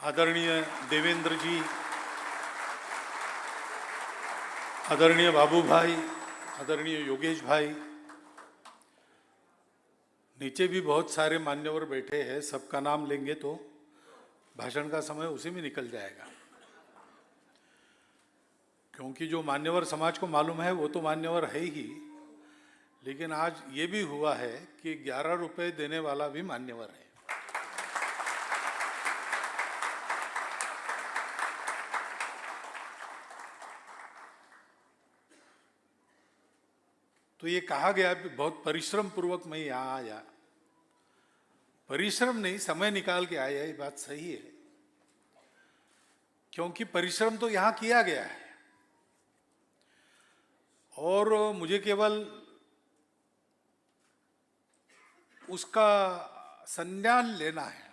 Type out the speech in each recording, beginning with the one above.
आदरणीय देवेंद्र जी, आदरणीय बाबू भाई, आदरणीय योगेश भाई, नीचे भी बहुत सारे मान्यवर बैठे हैं। सबका नाम लेंगे तो भाषण का समय उसी में निकल जाएगा, क्योंकि जो मान्यवर समाज को मालूम है वो तो मान्यवर है ही, लेकिन आज ये भी हुआ है कि 11 रुपए देने वाला भी मान्यवर है। तो ये कहा गया बहुत परिश्रम पूर्वक मैं यहाँ आया। परिश्रम नहीं, समय निकाल के आया, ये बात सही है, क्योंकि परिश्रम तो यहाँ किया गया है और मुझे केवल उसका संज्ञान लेना है।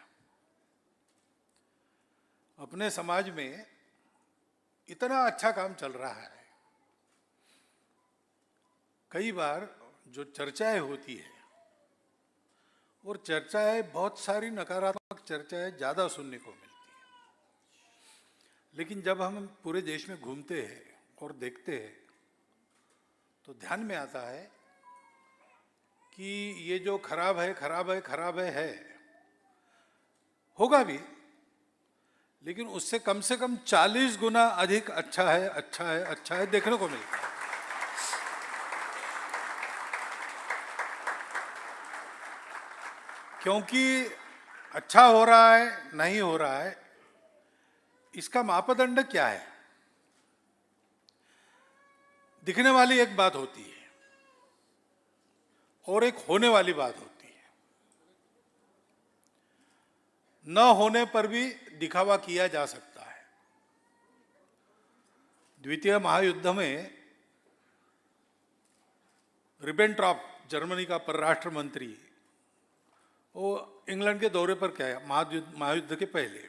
अपने समाज में इतना अच्छा काम चल रहा है, कई बार जो चर्चाएं होती है और चर्चाएं बहुत सारी नकारात्मक चर्चाएं ज़्यादा सुनने को मिलती है, लेकिन जब हम पूरे देश में घूमते हैं और देखते हैं तो ध्यान में आता है कि ये जो खराब है खराब है खराब है होगा भी, लेकिन उससे कम से कम 40 गुना अधिक अच्छा है अच्छा है अच्छा है देखने को मिलता है। क्योंकि अच्छा हो रहा है नहीं हो रहा है, इसका मापदंड क्या है? दिखने वाली एक बात होती है और एक होने वाली बात होती है। न होने पर भी दिखावा किया जा सकता है। द्वितीय महायुद्ध में रिबेनट्रॉप, जर्मनी का परराष्ट्र मंत्री, वो इंग्लैंड के दौरे पर गया महायुद्ध के पहले।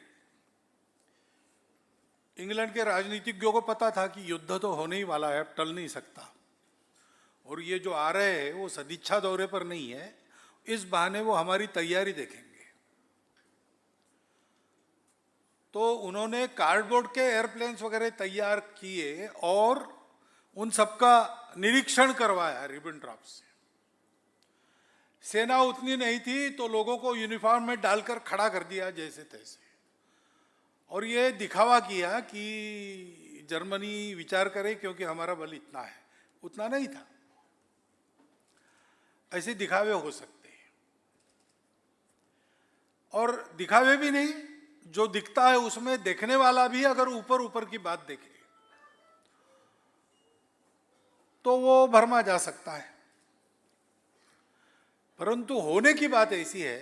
इंग्लैंड के राजनीतिज्ञों को पता था कि युद्ध तो होने ही वाला है, टल नहीं सकता, और ये जो आ रहे हैं वो सदिच्छा दौरे पर नहीं है, इस बहाने वो हमारी तैयारी देखेंगे। तो उन्होंने कार्डबोर्ड के एयरप्लेन्स वगैरह तैयार किए और उन सबका निरीक्षण करवाया रिबेनट्रॉप से। सेना उतनी नहीं थी तो लोगों को यूनिफॉर्म में डालकर खड़ा कर दिया जैसे तैसे, और ये दिखावा किया कि जर्मनी विचार करे क्योंकि हमारा बल इतना है। उतना नहीं था, ऐसे दिखावे हो सकते हैं। और दिखावे भी नहीं, जो दिखता है उसमें देखने वाला भी अगर ऊपर ऊपर की बात देखे तो वो भरमा जा सकता है, परंतु होने की बात ऐसी है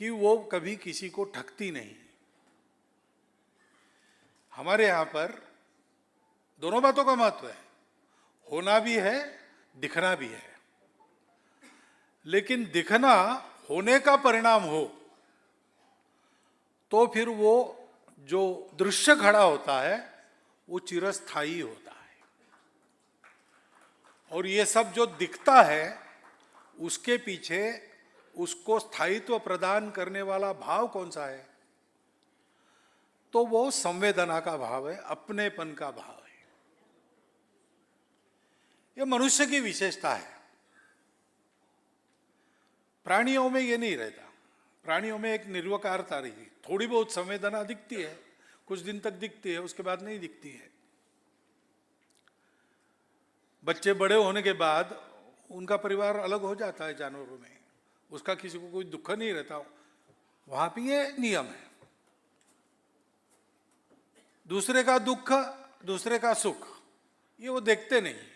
कि वो कभी किसी को ठगती नहीं। हमारे यहां पर दोनों बातों का महत्व है, होना भी है दिखना भी है, लेकिन दिखना होने का परिणाम हो तो फिर वो जो दृश्य खड़ा होता है वो चिरस्थायी होता है। और ये सब जो दिखता है उसके पीछे उसको स्थायित्व प्रदान करने वाला भाव कौन सा है? तो वो संवेदना का भाव है, अपनेपन का भाव है। ये मनुष्य की विशेषता है, प्राणियों में ये नहीं रहता। प्राणियों में एक निर्विकारता रही, थोड़ी बहुत संवेदना दिखती है, कुछ दिन तक दिखती है, उसके बाद नहीं दिखती है। बच्चे बड़े होने के बाद उनका परिवार अलग हो जाता है जानवरों में, उसका किसी को कोई दुख नहीं रहता, वहां पे ये नियम है। दूसरे का दुख दूसरे का सुख ये वो देखते नहीं है।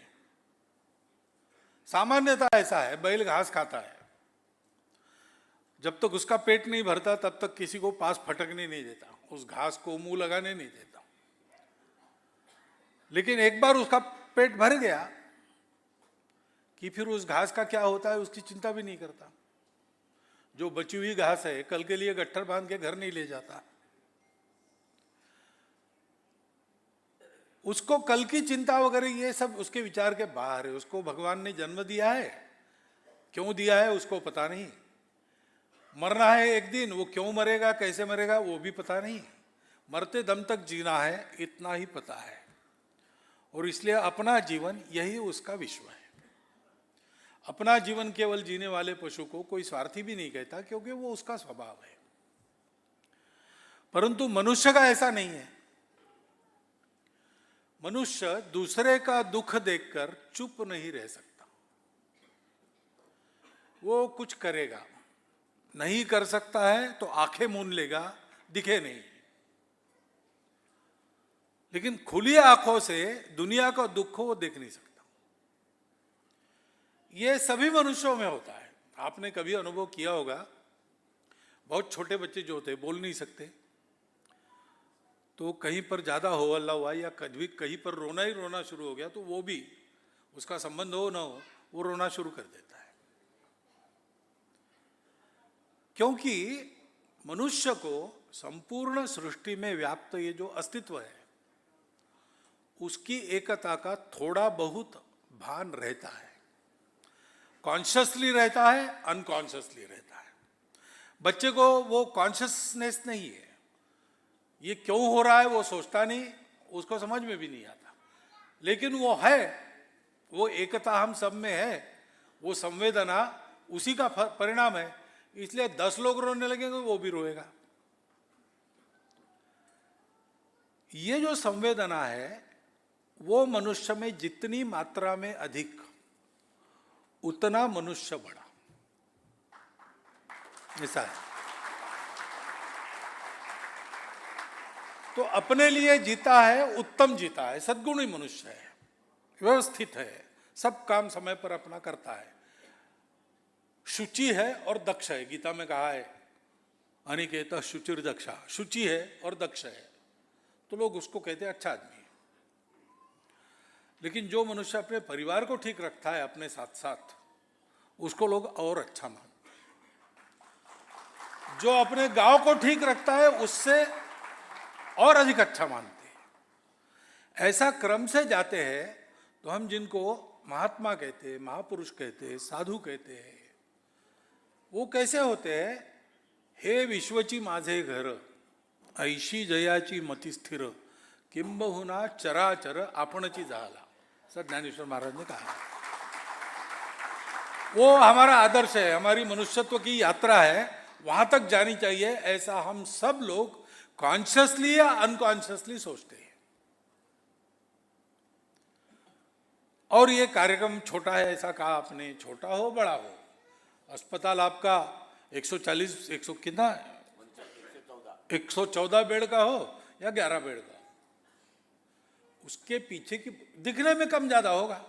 सामान्यता ऐसा है, बैल घास खाता है, जब तक उसका पेट नहीं भरता तब तक किसी को पास फटकने नहीं देता, उस घास को मुंह लगाने नहीं देता। लेकिन एक बार उसका पेट भर गया कि फिर उस घास का क्या होता है उसकी चिंता भी नहीं करता। जो बची हुई घास है कल के लिए गट्ठर बांध के घर नहीं ले जाता, उसको कल की चिंता वगैरह ये सब उसके विचार के बाहर है। उसको भगवान ने जन्म दिया है, क्यों दिया है उसको पता नहीं। मरना है एक दिन, वो क्यों मरेगा, कैसे मरेगा, वो भी पता नहीं। मरते दम तक जीना है, इतना ही पता है। और इसलिए अपना जीवन यही उसका विश्व है। अपना जीवन केवल जीने वाले पशु को कोई स्वार्थी भी नहीं कहता, क्योंकि वो उसका स्वभाव है। परंतु मनुष्य का ऐसा नहीं है। मनुष्य दूसरे का दुख देखकर चुप नहीं रह सकता, वो कुछ करेगा। नहीं कर सकता है तो आंखें मूंद लेगा, दिखे नहीं। लेकिन खुली आंखों से दुनिया का दुख वो देख नहीं सकता। ये सभी मनुष्यों में होता है। आपने कभी अनुभव किया होगा, बहुत छोटे बच्चे जो होते बोल नहीं सकते, तो कहीं पर ज्यादा हो हल्ला हुआ या कभी कहीं पर रोना ही रोना शुरू हो गया, तो वो भी, उसका संबंध हो ना हो, वो रोना शुरू कर देता है। क्योंकि मनुष्य को संपूर्ण सृष्टि में व्याप्त ये जो अस्तित्व है, उसकी एकता का थोड़ा बहुत भान रहता है। कॉन्शियसली रहता है, अनकॉन्शियसली रहता है। बच्चे को वो कॉन्शियसनेस नहीं है, ये क्यों हो रहा है वो सोचता नहीं, उसको समझ में भी नहीं आता। लेकिन वो है, वो एकता हम सब में है, वो संवेदना उसी का परिणाम है। इसलिए 10 लोग रोने लगेंगे, वो भी रोएगा। ये जो संवेदना है, वो मनुष्य में जितनी मात्रा में अधिक, उतना मनुष्य बड़ा। ऐसा है। तो अपने लिए जीता है, उत्तम जीता है, सद्गुणी मनुष्य है, व्यवस्थित है, सब काम समय पर अपना करता है, शुचि है और दक्ष है। गीता में कहा है, अनिकेत शुचिर दक्षा, शुचि है और दक्ष है, तो लोग उसको कहते हैं अच्छा आदमी। लेकिन जो मनुष्य अपने परिवार को ठीक रखता है अपने साथ साथ, उसको लोग और अच्छा मानते हैं। जो अपने गांव को ठीक रखता है, उससे और अधिक अच्छा मानते हैं। ऐसा क्रम से जाते हैं तो हम जिनको महात्मा कहते हैं, महापुरुष कहते हैं, साधु कहते हैं, वो कैसे होते हैं? हे विश्वची माझे घर, ऐशी जयाची मती स्थिर, किंबहुना चराचर आपणची झाला, सर ज्ञानेश्वर महाराज ने कहा। वो हमारा आदर्श है, हमारी मनुष्यत्व की यात्रा है, वहां तक जानी चाहिए, ऐसा हम सब लोग कॉन्शियसली या अनकॉन्शियसली सोचते हैं। और ये कार्यक्रम छोटा है, ऐसा कहा आपने, छोटा हो बड़ा हो, अस्पताल आपका 140 100 कितना 114 बेड का हो या 11 बेड का, उसके पीछे की दिखने में कम ज्यादा होगा।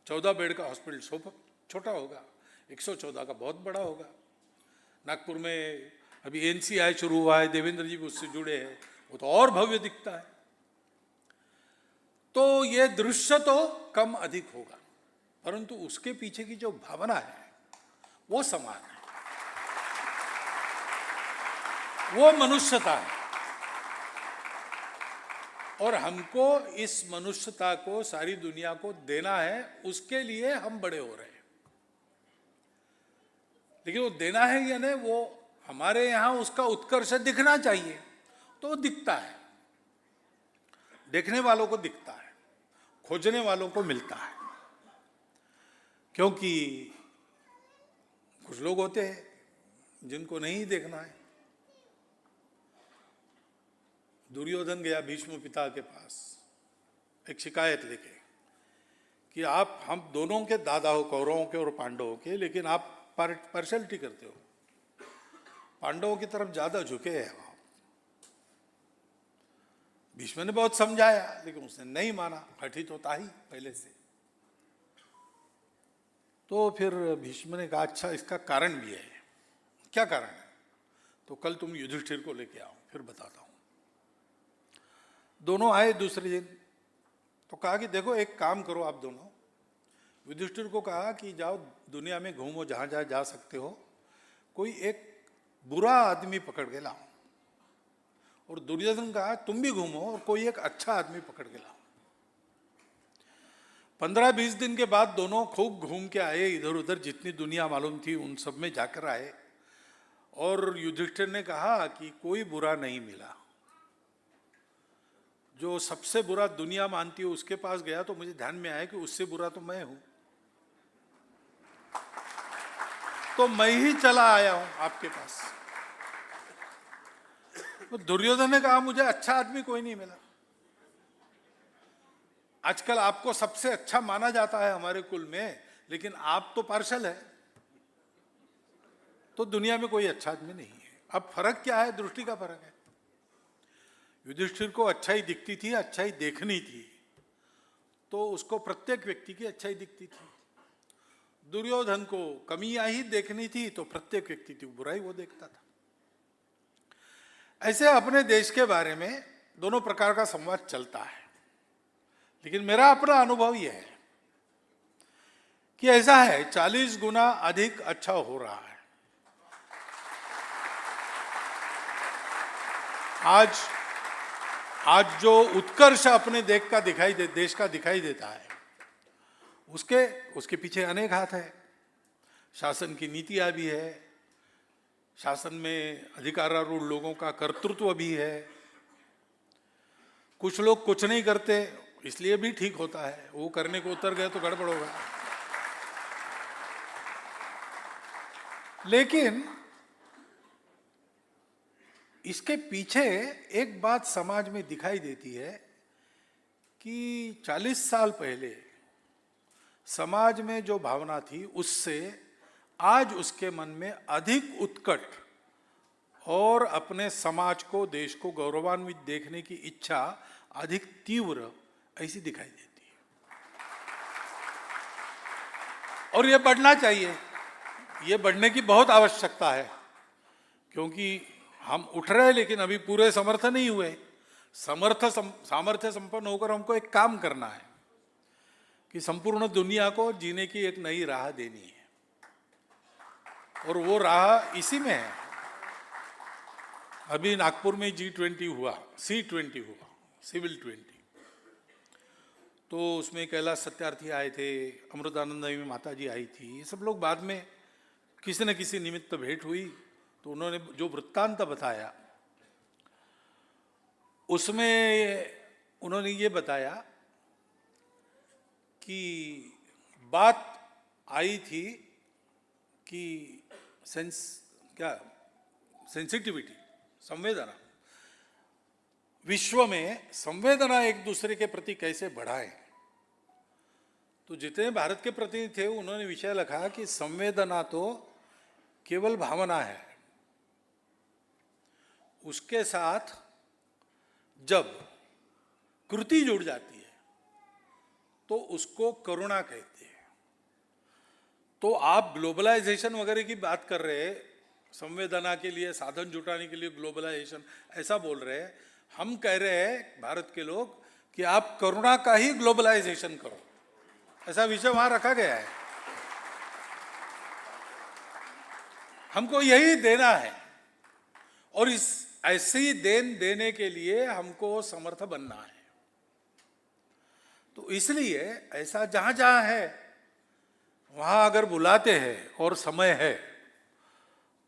14 बेड का हॉस्पिटल छोटा होगा, 114 का बहुत बड़ा होगा। नागपुर में अभी एनसीआई शुरू हुआ है, देवेंद्र जी भी उससे जुड़े हैं, वो तो और भव्य दिखता है। तो ये दृश्य तो कम अधिक होगा, परंतु उसके पीछे की जो भावना है वो समान है, वो मनुष्यता है। और हमको इस मनुष्यता को सारी दुनिया को देना है, उसके लिए हम बड़े हो रहे हैं। लेकिन वो देना है या नहीं, वो हमारे यहां उसका उत्कर्ष दिखना चाहिए, तो वो दिखता है, देखने वालों को दिखता है, खोजने वालों को मिलता है। क्योंकि कुछ लोग होते हैं जिनको नहीं देखना है। दुर्योधन गया भीष्म पिता के पास एक शिकायत लेके कि आप हम दोनों के दादा हो, कौरवों के और पांडवों के, लेकिन आप पार्शलिटी करते हो, पांडवों की तरफ ज्यादा झुके हैं आप। भीष्म ने बहुत समझाया, लेकिन उसने नहीं माना, हठी तो था ही पहले से। तो फिर भीष्म ने कहा अच्छा इसका कारण भी है। क्या कारण है? तो कल तुम युधिष्ठिर को लेके आओ, फिर बताता हूं। दोनों आए दूसरे दिन, तो कहा कि देखो एक काम करो आप दोनों। युधिष्ठिर को कहा कि जाओ दुनिया में घूमो, जहां जहां जा सकते हो, कोई एक बुरा आदमी पकड़ के लाओ। और दुर्योधन कहा तुम भी घूमो और कोई एक अच्छा आदमी पकड़ के लाओ। 15-20 दिन के बाद दोनों खूब घूम के आए, इधर उधर जितनी दुनिया मालूम थी उन सब में जाकर आए। और युधिष्ठिर ने कहा कि कोई बुरा नहीं मिला। जो सबसे बुरा दुनिया मानती है उसके पास गया तो मुझे ध्यान में आया कि उससे बुरा तो मैं हूं, तो मैं ही चला आया हूं आपके पास। तो दुर्योधन ने कहा मुझे अच्छा आदमी कोई नहीं मिला। आजकल आपको सबसे अच्छा माना जाता है हमारे कुल में, लेकिन आप तो पार्शल है, तो दुनिया में कोई अच्छा आदमी नहीं है। अब फर्क क्या है? दृष्टि का फर्क है। युधिष्ठिर को अच्छाई दिखती थी, अच्छाई देखनी थी, तो उसको प्रत्येक व्यक्ति की अच्छाई दिखती थी। दुर्योधन को कमियां ही देखनी थी, तो प्रत्येक व्यक्ति की बुराई वो देखता था। ऐसे अपने देश के बारे में दोनों प्रकार का संवाद चलता है, लेकिन मेरा अपना अनुभव यह है कि ऐसा है 40 गुना अधिक अच्छा हो रहा है। आज जो उत्कर्ष अपने देश का दिखाई देता है, उसके पीछे अनेक हाथ है। शासन की नीतियां भी है, शासन में अधिकारारूढ़ लोगों का कर्तृत्व भी है। कुछ लोग कुछ नहीं करते इसलिए भी ठीक होता है, वो करने को उतर गए तो गड़बड़ होगा। लेकिन इसके पीछे एक बात समाज में दिखाई देती है कि 40 साल पहले समाज में जो भावना थी उससे आज उसके मन में अधिक उत्कट और अपने समाज को, देश को गौरवान्वित देखने की इच्छा अधिक तीव्र ऐसी दिखाई देती है। और ये बढ़ना चाहिए, ये बढ़ने की बहुत आवश्यकता है, क्योंकि हम उठ रहे हैं लेकिन अभी पूरे समर्थ नहीं हुए। सामर्थ्य संपन्न होकर हमको एक काम करना है कि संपूर्ण दुनिया को जीने की एक नई राह देनी है, और वो राह इसी में है। अभी नागपुर में G20 हुआ, C20 हुआ, सिविल 20, तो उसमें कैलाश सत्यार्थी आए थे, अमृतानंदमयी माता जी आई थी। ये सब लोग बाद में किसी न किसी निमित्त भेंट हुई, तो उन्होंने जो वृत्तांत बताया उसमें उन्होंने ये बताया कि बात आई थी कि सेंसिटिविटी, संवेदना, विश्व में संवेदना एक दूसरे के प्रति कैसे बढ़ाएं। तो जितने भारत के प्रतिनिधि थे उन्होंने विषय लिखा कि संवेदना तो केवल भावना है, उसके साथ जब कृति जुड़ जाती है तो उसको करुणा कहते हैं। तो आप ग्लोबलाइजेशन वगैरह की बात कर रहे हैं, संवेदना के लिए साधन जुटाने के लिए ग्लोबलाइजेशन ऐसा बोल रहे हैं। हम कह रहे हैं भारत के लोग कि आप करुणा का ही ग्लोबलाइजेशन करो, ऐसा विषय वहां रखा गया है। हमको यही देना है, और इस ऐसी देन देने के लिए हमको समर्थ बनना है। तो इसलिए ऐसा जहां जहां है वहां अगर बुलाते हैं और समय है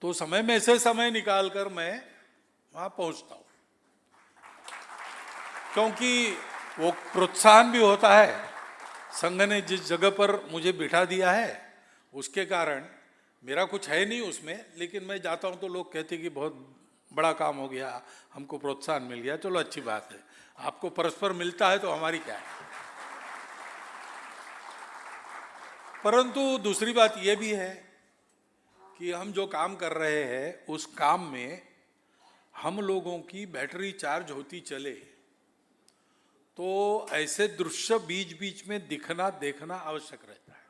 तो समय में से समय निकालकर मैं वहां पहुंचता हूं, क्योंकि वो प्रोत्साहन भी होता है। संघ ने जिस जगह पर मुझे बिठा दिया है उसके कारण मेरा कुछ है नहीं उसमें, लेकिन मैं जाता हूं तो लोग कहते कि बहुत बड़ा काम हो गया, हमको प्रोत्साहन मिल गया। चलो अच्छी बात है, आपको परस्पर मिलता है तो हमारी क्या है। परंतु दूसरी बात यह भी है कि हम जो काम कर रहे हैं उस काम में हम लोगों की बैटरी चार्ज होती चले तो ऐसे दृश्य बीच बीच में दिखना देखना आवश्यक रहता है।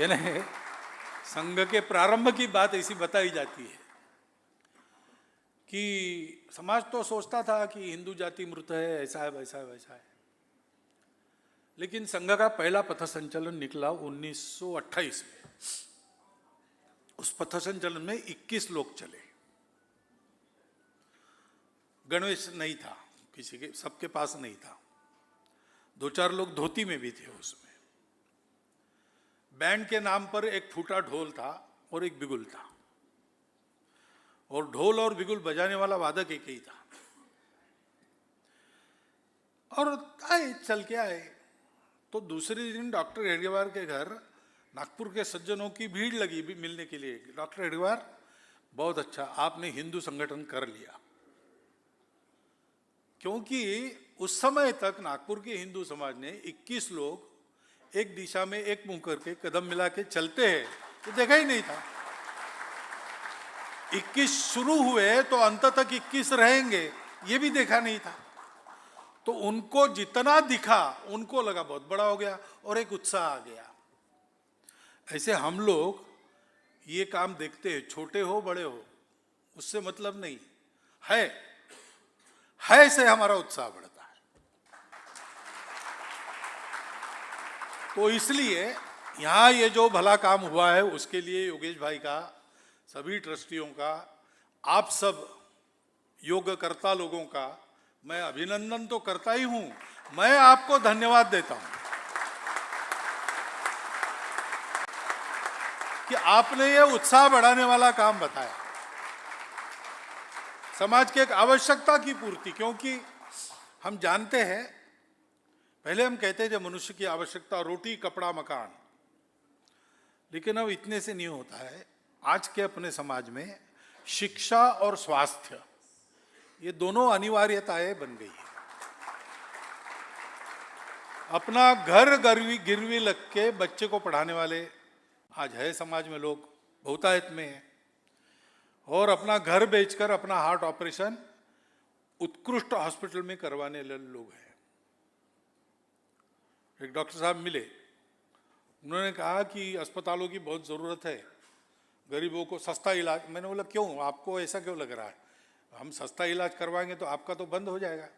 यानी संघ के प्रारंभ की बात ऐसी बताई जाती है कि समाज तो सोचता था कि हिंदू जाति मृत है, ऐसा है, वैसा है, वैसा है। लेकिन संघ का पहला पथ संचलन निकला 1928 में। उस पथ संचलन में 21 लोग चले। गणवेश नहीं था किसी के, सबके पास नहीं था। 2-4 लोग धोती में भी थे उसमें। बैंड के नाम पर एक फूटा ढोल था और एक बिगुल था, और ढोल और बिगुल बजाने वाला वादक एक ही था। और आए, चल के आए। तो दूसरे दिन डॉक्टर हेडगेवार के घर नागपुर के सज्जनों की भीड़ लगी भी मिलने के लिए। डॉक्टर हेडगेवार, बहुत अच्छा, आपने हिंदू संगठन कर लिया। क्योंकि उस समय तक नागपुर के हिंदू समाज ने 21 लोग एक दिशा में एक मुंह करके कदम मिला के चलते हैं तो देखा ही नहीं था। 21 शुरू हुए तो अंत तक 21 रहेंगे, ये भी देखा नहीं था। तो उनको जितना दिखा उनको लगा बहुत बड़ा हो गया और एक उत्साह आ गया। ऐसे हम लोग ये काम देखते हैं, छोटे हो बड़े हो उससे मतलब नहीं है से हमारा उत्साह बढ़ता है। तो इसलिए यहां ये जो भला काम हुआ है उसके लिए योगेश भाई का, सभी ट्रस्टियों का, आप सब योगकर्ता लोगों का मैं अभिनंदन तो करता ही हूं, मैं आपको धन्यवाद देता हूं कि आपने ये उत्साह बढ़ाने वाला काम बताया, समाज की एक आवश्यकता की पूर्ति। क्योंकि हम जानते हैं, पहले हम कहते थे मनुष्य की आवश्यकता रोटी कपड़ा मकान, लेकिन अब इतने से नहीं होता है। आज के अपने समाज में शिक्षा और स्वास्थ्य, ये दोनों अनिवार्यताएं बन गई है। अपना घर गिरवी लग के बच्चे को पढ़ाने वाले आज है समाज में लोग, बहुतायत में है। और अपना घर बेचकर अपना हार्ट ऑपरेशन उत्कृष्ट हॉस्पिटल में करवाने वाले लोग हैं। एक डॉक्टर साहब मिले, उन्होंने कहा कि अस्पतालों की बहुत ज़रूरत है, गरीबों को सस्ता इलाज। मैंने बोला क्यों, आपको ऐसा क्यों लग रहा है? हम सस्ता इलाज करवाएंगे तो आपका तो बंद हो जाएगा।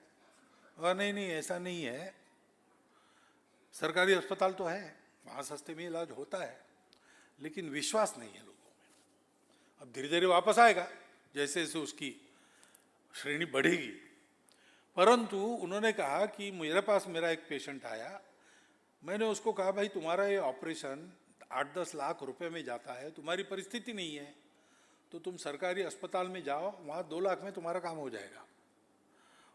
और नहीं ऐसा नहीं है, सरकारी अस्पताल तो है, वहाँ सस्ते में इलाज होता है, लेकिन विश्वास नहीं है लोगों में। अब धीरे धीरे वापस आएगा जैसे जैसे उसकी श्रेणी बढ़ेगी। परंतु उन्होंने कहा कि मेरे पास मेरा एक पेशेंट आया, मैंने उसको कहा भाई तुम्हारा ये ऑपरेशन 8-10 लाख रुपए में जाता है, तुम्हारी परिस्थिति नहीं है तो तुम सरकारी अस्पताल में जाओ, वहाँ 2 लाख में तुम्हारा काम हो जाएगा।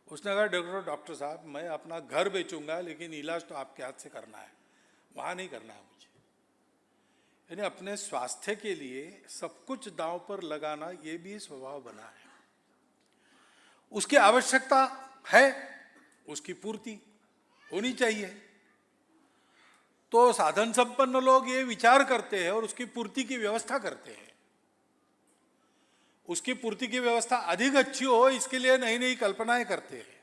उसने कहा डॉक्टर साहब मैं अपना घर बेचूंगा लेकिन इलाज तो आपके हाथ से करना है, वहाँ नहीं करना है मुझे। यानी अपने स्वास्थ्य के लिए सब कुछ दांव पर लगाना, ये भी स्वभाव बना है। उसकी आवश्यकता है, उसकी पूर्ति होनी चाहिए। तो साधन संपन्न लोग ये विचार करते हैं और उसकी पूर्ति की व्यवस्था करते हैं। उसकी पूर्ति की व्यवस्था अधिक अच्छी हो इसके लिए नई नई कल्पनाएं करते हैं।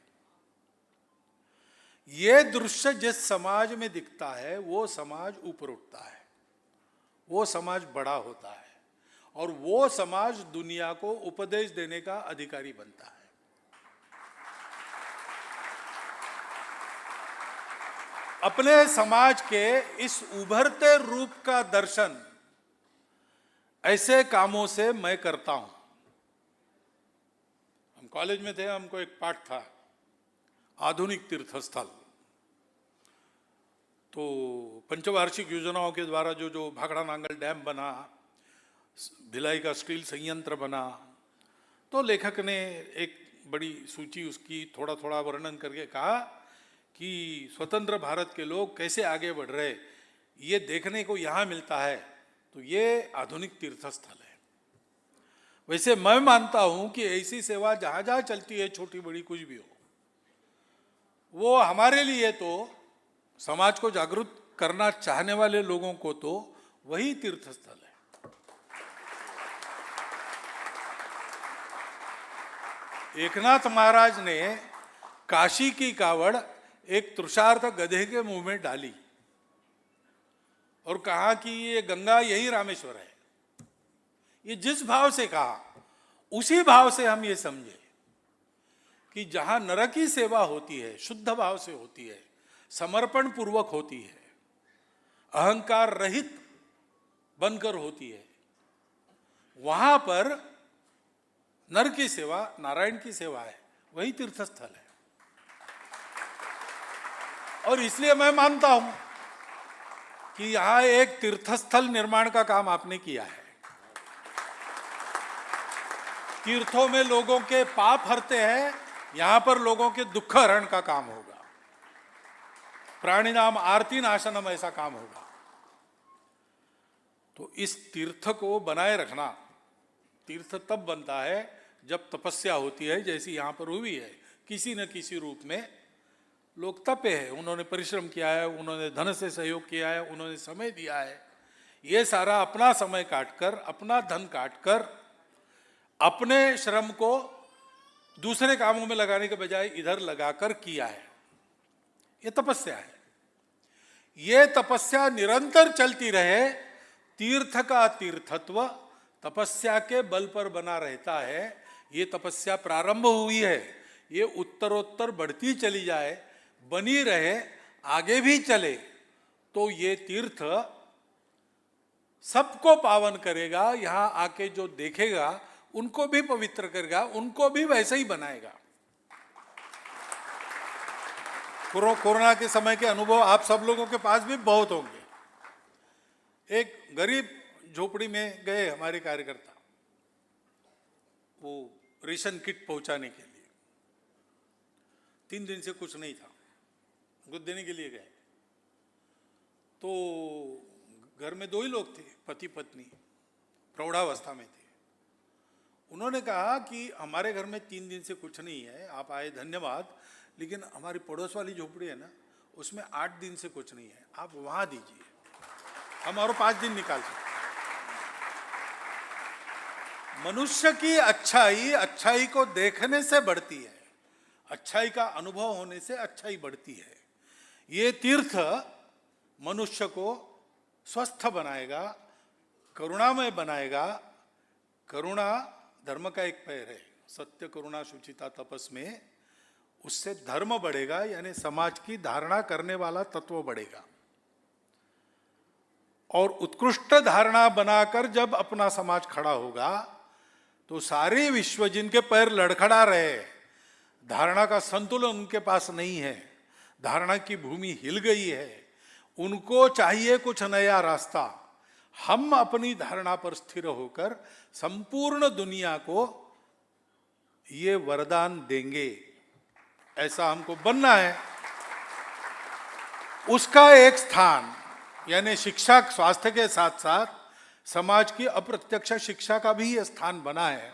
ये दृश्य जिस समाज में दिखता है वो समाज ऊपर उठता है, वो समाज बड़ा होता है और वो समाज दुनिया को उपदेश देने का अधिकारी बनता है। अपने समाज के इस उभरते रूप का दर्शन ऐसे कामों से मैं करता हूं। हम कॉलेज में थे, हमको एक पाठ था आधुनिक तीर्थस्थल। तो पंचवार्षिक योजनाओं के द्वारा जो भाखड़ा नांगल डैम बना, भिलाई का स्टील संयंत्र बना, तो लेखक ने एक बड़ी सूची उसकी थोड़ा थोड़ा वर्णन करके कहा कि स्वतंत्र भारत के लोग कैसे आगे बढ़ रहे, ये देखने को यहाँ मिलता है, तो ये आधुनिक तीर्थस्थल है। वैसे मैं मानता हूँ कि ऐसी सेवा जहाँ जहाँ चलती है, छोटी बड़ी कुछ भी हो, वो हमारे लिए तो समाज को जागरूक करना चाहने वाले लोगों को तो वही तीर्थस्थल है। एकनाथ महाराज ने काशी की कावड़ एक तृषार्त गधे के मुंह में डाली और कहा कि ये गंगा यही रामेश्वर है। ये जिस भाव से कहा उसी भाव से हम ये समझे कि जहां नर की सेवा होती है, शुद्ध भाव से होती है, समर्पण पूर्वक होती है, अहंकार रहित बनकर होती है, वहां पर नर की सेवा नारायण की सेवा है, वही तीर्थस्थल है। और इसलिए मैं मानता हूं कि यहां एक तीर्थस्थल निर्माण का काम आपने किया है। तीर्थों में लोगों के पाप हरते हैं, यहां पर लोगों के दुख हरण का काम होगा। प्राणी नाम आरती नाशनम ऐसा काम होगा। तो इस तीर्थ को बनाए रखना, तीर्थ तब बनता है जब तपस्या होती है, जैसी यहां पर हुई है। किसी न किसी रूप में लोग तपे हैं, उन्होंने परिश्रम किया है, उन्होंने धन से सहयोग किया है, उन्होंने समय दिया है। ये सारा अपना समय काटकर, अपना धन काटकर, अपने श्रम को दूसरे कामों में लगाने के बजाय इधर लगाकर किया है। ये तपस्या है। ये तपस्या निरंतर चलती रहे, तीर्थ का तीर्थत्व तपस्या के बल पर बना रहता है। ये तपस्या प्रारंभ हुई है, ये उत्तरोत्तर बढ़ती चली जाए, बनी रहे, आगे भी चले, तो ये तीर्थ सबको पावन करेगा। यहां आके जो देखेगा उनको भी पवित्र करेगा, उनको भी वैसे ही बनाएगा। कोरोना के समय के अनुभव आप सब लोगों के पास भी बहुत होंगे। एक गरीब झोपड़ी में गए हमारे कार्यकर्ता, वो रेशन किट पहुंचाने के लिए। 3 दिन से कुछ नहीं था, कुछ देने के लिए गए। तो घर में 2 ही लोग थे, पति पत्नी, प्रौढ़ावस्था में थे। उन्होंने कहा कि हमारे घर में 3 दिन से कुछ नहीं है, आप आए धन्यवाद, लेकिन हमारी पड़ोस वाली झोपड़ी है ना, उसमें 8 दिन से कुछ नहीं है, आप वहां दीजिए, हम और 5 दिन निकाल सकते। मनुष्य की अच्छाई को देखने से बढ़ती है, अच्छाई का अनुभव होने से अच्छाई बढ़ती है। ये तीर्थ मनुष्य को स्वस्थ बनाएगा, करुणामय बनाएगा। करुणा धर्म का एक पैर है, सत्य करुणा शुचिता तपस में, उससे धर्म बढ़ेगा, यानी समाज की धारणा करने वाला तत्व बढ़ेगा। और उत्कृष्ट धारणा बनाकर जब अपना समाज खड़ा होगा तो सारे विश्व जिनके पैर लड़खड़ा रहे, धारणा का संतुलन उनके पास नहीं है, धारणा की भूमि हिल गई है, उनको चाहिए कुछ नया रास्ता। हम अपनी धारणा पर स्थिर होकर संपूर्ण दुनिया को ये वरदान देंगे, ऐसा हमको बनना है। उसका एक स्थान यानी शिक्षा, स्वास्थ्य के साथ साथ समाज की अप्रत्यक्ष शिक्षा का भी ये स्थान बना है।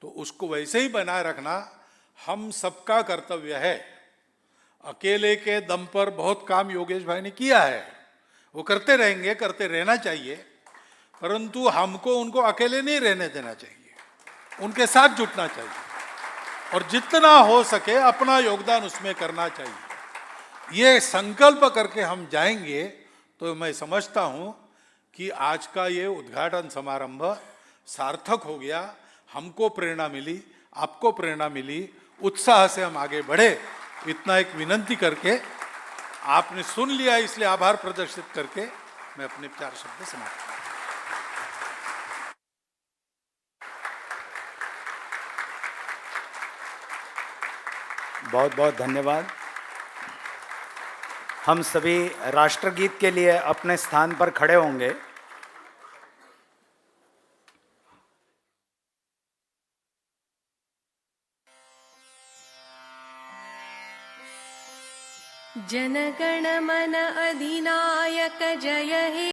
तो उसको वैसे ही बनाए रखना हम सबका कर्तव्य है। अकेले के दम पर बहुत काम योगेश भाई ने किया है, वो करते रहेंगे, करते रहना चाहिए, परंतु हमको उनको अकेले नहीं रहने देना चाहिए, उनके साथ जुटना चाहिए और जितना हो सके अपना योगदान उसमें करना चाहिए। ये संकल्प करके हम जाएंगे तो मैं समझता हूं कि आज का ये उद्घाटन समारंभ सार्थक हो गया। हमको प्रेरणा मिली, आपको प्रेरणा मिली, उत्साह से हम आगे बढ़े, इतना एक विनंती करके, आपने सुन लिया इसलिए आभार प्रदर्शित करके मैं अपने 4 शब्द समाप्त करता हूं। बहुत बहुत धन्यवाद। हम सभी राष्ट्रगीत के लिए अपने स्थान पर खड़े होंगे। जनगण मन अधिनायक जय हे।